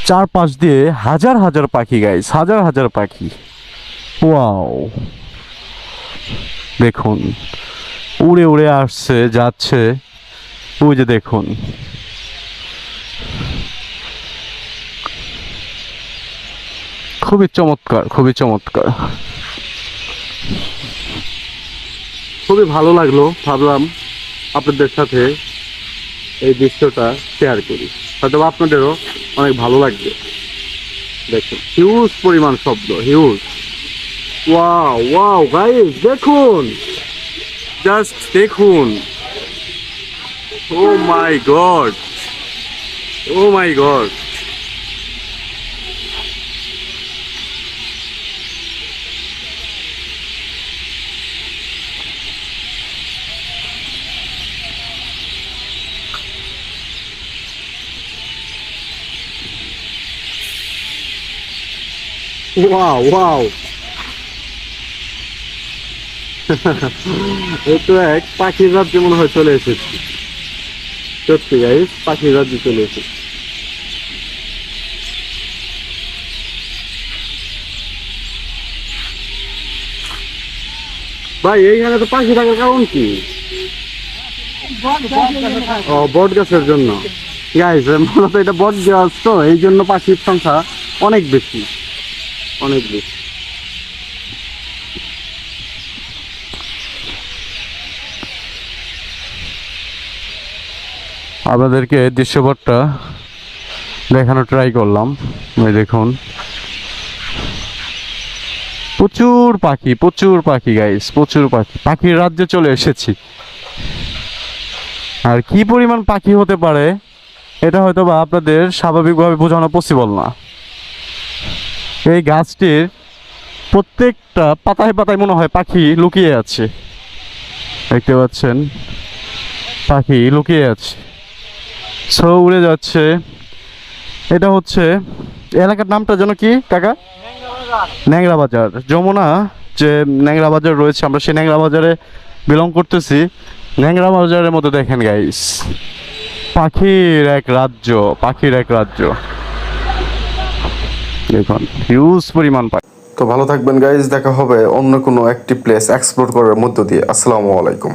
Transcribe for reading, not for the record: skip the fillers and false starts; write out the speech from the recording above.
চারপাশ দিয়ে হাজার হাজার পাখি গাইস, হাজার হাজার পাখি। ওয়াও, দেখুন উড়ে উড়ে আসছে যাচ্ছে, ওই যে দেখুন। খুবই চমৎকার, খুবই চমৎকার, খুবই ভালো লাগলো। ভাবলাম আপনাদের সাথে এই দৃশ্যটা শেয়ার করি, হয়তো আপনাদেরও অনেক ভালো লাগবে। দেখুন হিউজ পরিমাণ শব্দ, হিউজ। ওয়াও ওয়াও গাইস, দেখুন, জাস্ট দেখুন। ও মাই গড, ও মাই গড। Wow wow. এই তো এক পাখির রাজ্যে মনে হয় চলে এসেছি। সত্যি গাইস, পাখির রাজ্যে চলে এসেছি। ভাই এইখানে তো পাখি থাকার কারণ কি? ও, বট গাছের জন্য। গাইস মূলত এটা বট গাছ, তো এই জন্য পাখির সংখ্যা অনেক বেশি, অনেক বেশি। আপনাদেরকে দৃশ্যপটটা দেখানো ট্রাই করলাম। ওই দেখুন প্রচুর পাখি, প্রচুর পাখি গাইস, প্রচুর পাখি। পাখির রাজ্যে চলে এসেছি। আর কি পরিমাণ পাখি হতে পারে এটা হয়তো বা আপনাদের স্বাভাবিকভাবে বোঝানো পসিবল না। এই গাছটির প্রত্যেকটা পাতায় পাতায় মনে হয় পাখি লুকিয়ে আছে। দেখতে পাচ্ছেন, পাখি লুকিয়ে আছে, সো উড়ে যাচ্ছে। এটা হচ্ছে এলাকার নামটা যেন কি কাকা? ন্যাংরা বাজার। যমুনা যে ন্যাংরা বাজার রয়েছে, আমরা সেই ন্যাংরা বাজারে বিলং করতেছি। ন্যাংরা বাজারের মধ্যে দেখেন গাইস, পাখির এক রাজ্য, পাখির এক রাজ্য। দেখুন হিউজ পরিমাণ পাখি। তো ভালো থাকবেন গাইজ, দেখা হবে অন্য কোনো একটি প্লেস এক্সপ্লোর করার মধ্য দিয়ে। আসসালামু আলাইকুম।